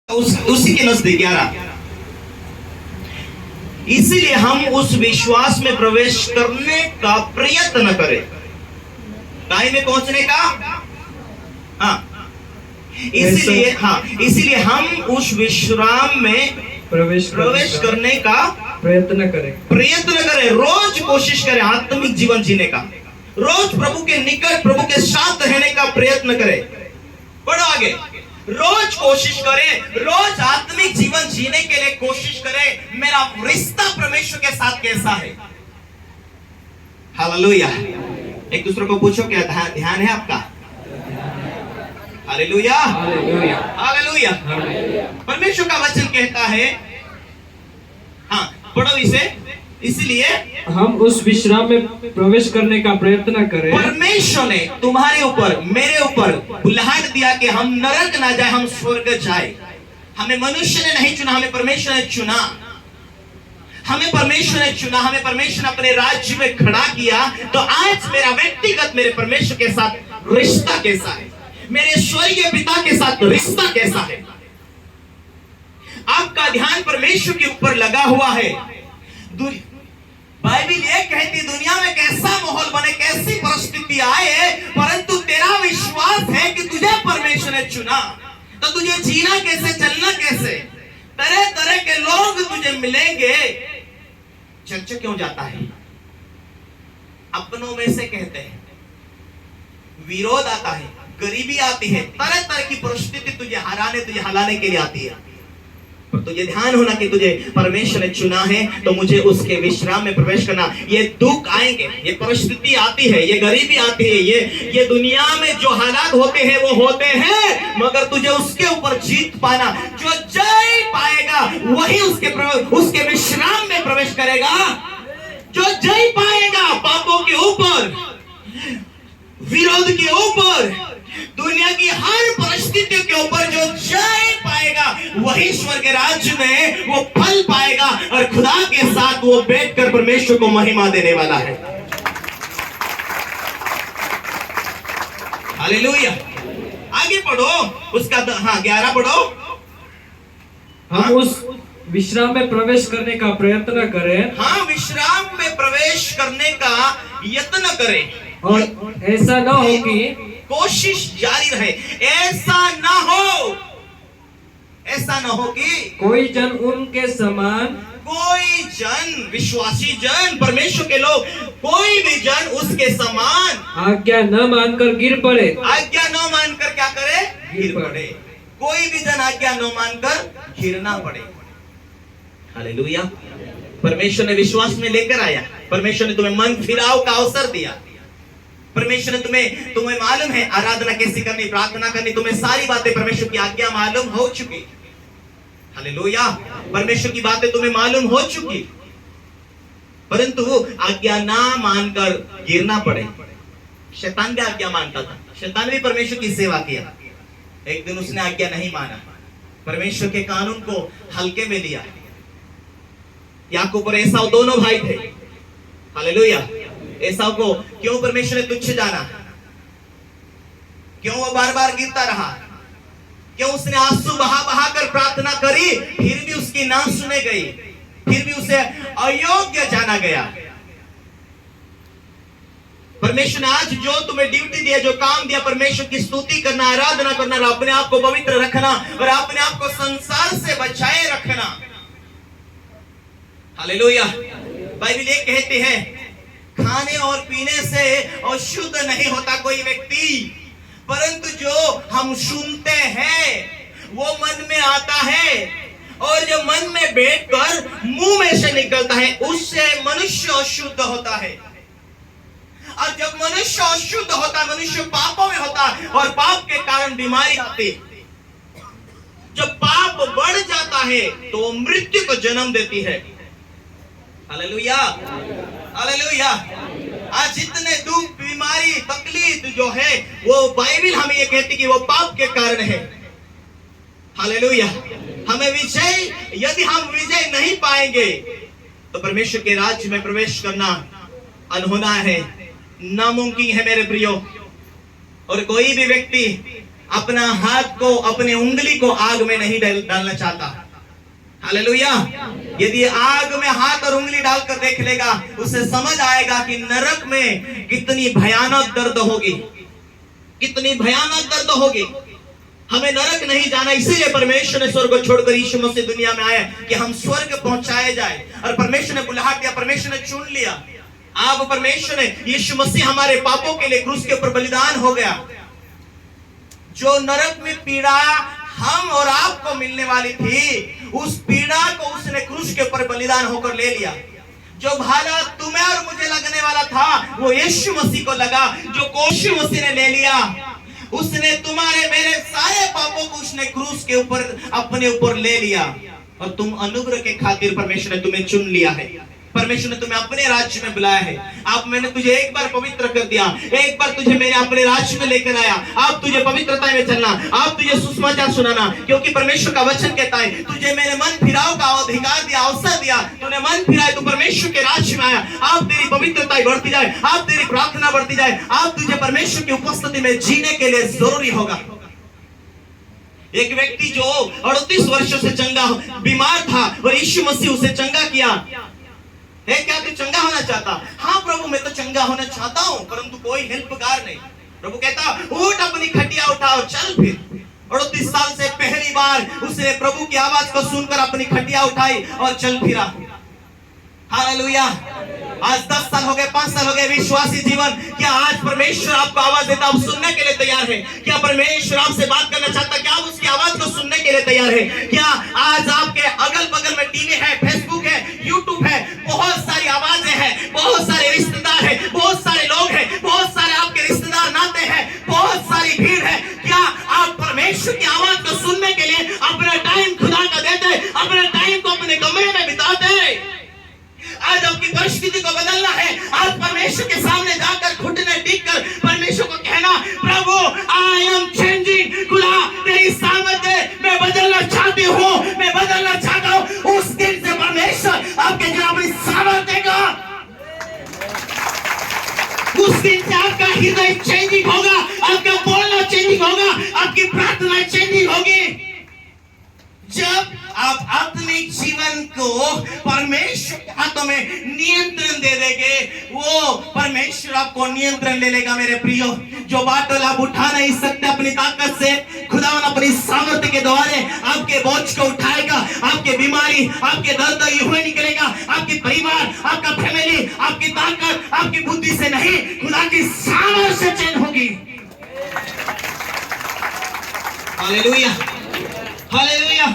उसी के नजदीक 11। इसीलिए हम उस विश्वास में प्रवेश करने का प्रयत्न करें, टाइम में पहुंचने का। इसीलिए हम उस विश्राम में प्रवेश करने का प्रयत्न करें। रोज कोशिश करें आत्मिक जीवन जीने का, रोज प्रभु के निकट, प्रभु के साथ रहने का प्रयत्न करें। बढ़ो आगे, रोज कोशिश करें, रोज आत्मिक जीवन जीने के लिए कोशिश करें। मेरा रिश्ता परमेश्वर के साथ कैसा है? हालेलुया। एक दूसरे को पूछो, क्या ध्यान है आपका? Hallelujah, hallelujah. परमेश्वर का वचन कहता है, पढ़ो इसे। इसलिए हम उस विश्राम में प्रवेश करने का प्रयत्न करें। परमेश्वर ने तुम्हारे ऊपर, मेरे ऊपर बुलाहट दिया कि हम नरक ना जाए, हम स्वर्ग जाए। हमें मनुष्य ने नहीं चुना, हमें परमेश्वर ने चुना। हमें परमेश्वर ने चुना, हमें परमेश्वर ने अपने राज्य में खड़ा किया। तो आज मेरा व्यक्तिगत मेरे परमेश्वर के साथ रिश्ता कैसा है? मेरे स्वर्गीय पिता के साथ रिश्ता कैसा है? आपका ध्यान परमेश्वर के ऊपर लगा हुआ है। बाइबल ये कहती, दुनिया में कैसा माहौल बने, कैसी परिस्थिति आए, परंतु तेरा विश्वास है कि तुझे परमेश्वर ने चुना। तो तुझे जीना कैसे, चलना कैसे? तरह तरह के लोग तुझे मिलेंगे। चर्चा क्यों जाता है? अपनों में से कहते हैं, विरोध आता है, गरीबी आती है, तरह तरह की परिस्थिति तुझे हराने के लिए आती है। पर तुझे ध्यान होना कि तुझे परमेश्वर ने चुना है, तो मुझे उसके विश्राम में प्रवेश करना। ये दुख आएंगे, ये परिस्थिति आती है, ये गरीबी आती है, ये दुनिया में जो हालात होते हैं वो होते हैं, मगर तुझे उसके ऊपर जीत पाना। जो जय पाएगा वही उसके विश्राम में प्रवेश करेगा। जो जय पाएगा पापों के ऊपर, विरोध के ऊपर, दुनिया की हर परिस्थितियों के ऊपर जो जय पाएगा वही ईश्वर के राज्य में वो फल पाएगा और खुदा के साथ वो बैठकर परमेश्वर को महिमा देने वाला है। हालेलुया। आगे पढ़ो उसका 11 पढ़ो। हम उस विश्राम में प्रवेश करने का प्रयत्न करें। विश्राम में प्रवेश करने का यत्न करें, और ऐसा न हो कि कोशिश जारी रहे। ऐसा ना हो कि कोई जन उनके समान, कोई जन, विश्वासी जन, परमेश्वर के लोग, कोई भी जन उसके समान आज्ञा न मानकर गिर पड़े। आज्ञा न मानकर क्या करे? गिर पड़े। कोई भी जन आज्ञा न मानकर गिरना पड़े। हालेलुया। परमेश्वर ने विश्वास में लेकर आया। परमेश्वर ने तुम्हें मन फिराव का अवसर दिया। परमेश्वर ने तुम्हें मालूम है आराधना कैसी करनी, प्रार्थना करनी, तुम्हें सारी बातें परमेश्वर की आज्ञा मालूम हो चुकी। हालेलुया। परमेश्वर की बातें तुम्हें मालूम हो चुकी, परंतु आज्ञा ना मानकर गिरना पड़े। शैतान भी आज्ञा मानता था, शैतान भी परमेश्वर की सेवा किया। एक दिन उसने आज्ञा नहीं माना, परमेश्वर के कानून को हल्के में लिया। याकूब और एसाव दोनों भाई थे। हालेलुया। एसाव को क्यों परमेश्वर ने तुच्छ जाना? क्यों वो बार बार गिरता रहा? क्यों उसने आंसू बहा कर प्रार्थना करी, फिर भी उसकी ना सुने गई, फिर भी उसे अयोग्य जाना गया? परमेश्वर ने आज जो तुम्हें ड्यूटी दिया, जो काम दिया, परमेश्वर की स्तुति करना, आराधना करना, और अपने आप को पवित्र रखना, और अपने आप को संसार से बचाए रखना। हालेलुया। बाइबल ये कहते हैं, खाने और पीने से अशुद्ध नहीं होता कोई व्यक्ति, परंतु जो हम सुनते हैं वो मन में आता है, और जो मन में बैठकर मुंह में से निकलता है उससे मनुष्य अशुद्ध होता है। और जब मनुष्य अशुद्ध होता है, मनुष्य पापों में होता है, और पाप के कारण बीमारी आती है। जब पाप बढ़ जाता है तो मृत्यु को जन्म देती है। Hallelujah, hallelujah. आज जितने दुख, बीमारी, तकलीफ जो है, वो बाइबल हमें ये कहती कि वो पाप के कारण है। हालेलुया। हमें विजय, यदि हम विजय नहीं पाएंगे तो परमेश्वर के राज्य में प्रवेश करना अनहोना है, नामुमकिन है मेरे प्रियो। और कोई भी व्यक्ति अपना हाथ को, अपनी उंगली को आग में नहीं डालना चाहता। हालेलुया। यदि आग में हाथ और उंगली डालकर देख लेगा, उसे समझ आएगा कि नरक में कितनी भयानक दर्द होगी, कितनी भयानक दर्द होगी। हमें नरक नहीं जाना, इसीलिए परमेश्वर ने स्वर्ग को छोड़कर यीशु मसीह दुनिया में आया कि हम स्वर्ग पहुंचाए जाए। और परमेश्वर ने बुलाहट दिया, परमेश्वर ने चुन लिया। आप परमेश्वर ने, यीशु मसीह हमारे पापों के लिए क्रूस के ऊपर बलिदान हो गया। जो नरक में पीड़ा हम और आपको मिलने वाली थी, उस पीड़ा को उसने क्रूस के ऊपर बलिदान होकर ले लिया। जो भाला तुम्हें और मुझे लगने वाला था, वो यीशु मसीह को लगा, जो यीशु मसीह ने ले लिया। उसने तुम्हारे मेरे सारे पापों को उसने क्रूस के ऊपर अपने ऊपर ले लिया। और तुम अनुग्रह के खातिर परमेश्वर ने तुम्हें चुन लिया है, परमेश्वर ने तुम्हें अपने राज्य में बुलाया है। आप, मैंने तुझे एक बार पवित्र कर दिया, एक बार तुझे मैंने अपने राज्य में लेकर आया। आप तुझे पवित्रता में चलना, आप तुझे सुसमाचार सुनाना, क्योंकि परमेश्वर का वचन कहता है तुझे मैंने मन फिराव का अधिकार दिया, अवसर दिया। तूने मन फिराए, तू परमेश्वर के राज्य में आया। आप तेरी पवित्रता बढ़ती जाए, आप तेरी प्रार्थना बढ़ती जाए, आप तुझे परमेश्वर की उपस्थिति में जीने के लिए जरूरी होगा। एक व्यक्ति जो 38 वर्षों से चंगा बीमार था और यीशु मसीह उसे चंगा किया। क्या तू चंगा होना चाहता? हाँ प्रभु, मैं तो चंगा होना चाहता हूँ, परंतु कोई हेल्पगार नहीं। प्रभु कहता उठ, अपनी खटिया उठा और चल फिर। 38 साल से पहली बार उसने प्रभु की आवाज को सुनकर अपनी खटिया उठाई और चल फिरा। हालेलुया। आज 10 साल हो गए, 5 साल हो गए विश्वासी जीवन। क्या आज परमेश्वर आपको आवाज देता, आप सुनने के लिए तैयार है? क्या परमेश्वर आपसे बात करना चाहता? क्या आप उसकी आवाज को सुनने के लिए तैयार है? क्या आज आपके अगल बगल में टीवी है, फेसबुक है, यूट्यूब है, बहुत सारी आवाजें हैं, बहुत सारे रिश्तेदार हैं, बहुत सारे लोग हैं, बहुत सारे आपके रिश्तेदार नाते हैं, बहुत सारी भीड़ है। क्या आप परमेश्वर की आवाज को सुनने के लिए अपना टाइम खुदा का देते, अपने टाइम को अपने कमरे में बिताते? आज आपकी परिस्थिति को बदलना है। आज परमेश्वर के सामने जाकर घुटने टेक कर परमेश्वर को कहना, प्रभु आई एम चेंजिंग। खुदा तेरी सामर्थ्य मैं बदलना चाहती हूँ, मैं बदलना चाहता हूँ। उस दिन से परमेश्वर आपके जो अपनी सामर्थ्य का, उस दिन से आपका हृदय चेंजिंग होगा, आपका बोलना चेंजिंग होगा, आपकी प्रार्थना चेंजिंग होगी। जब आप अपने जीवन को परमेश्वर के हाथों में नियंत्रण दे देंगे, वो परमेश्वर आपको नियंत्रण ले लेगा। मेरे प्रियो, जो बाटल आप उठा नहीं सकते अपनी ताकत से, खुदावन अपनी सामर्थ्य के द्वारा आपके बोझ को उठाएगा। आपके बीमारी, आपके दर्द यूं ही निकलेगा। आपके परिवार, आपका फैमिली, आपकी ताकत आपकी बुद्धि से नहीं, खुदा की सामर्थ्य से चेंज होगी। Hallelujah, hallelujah.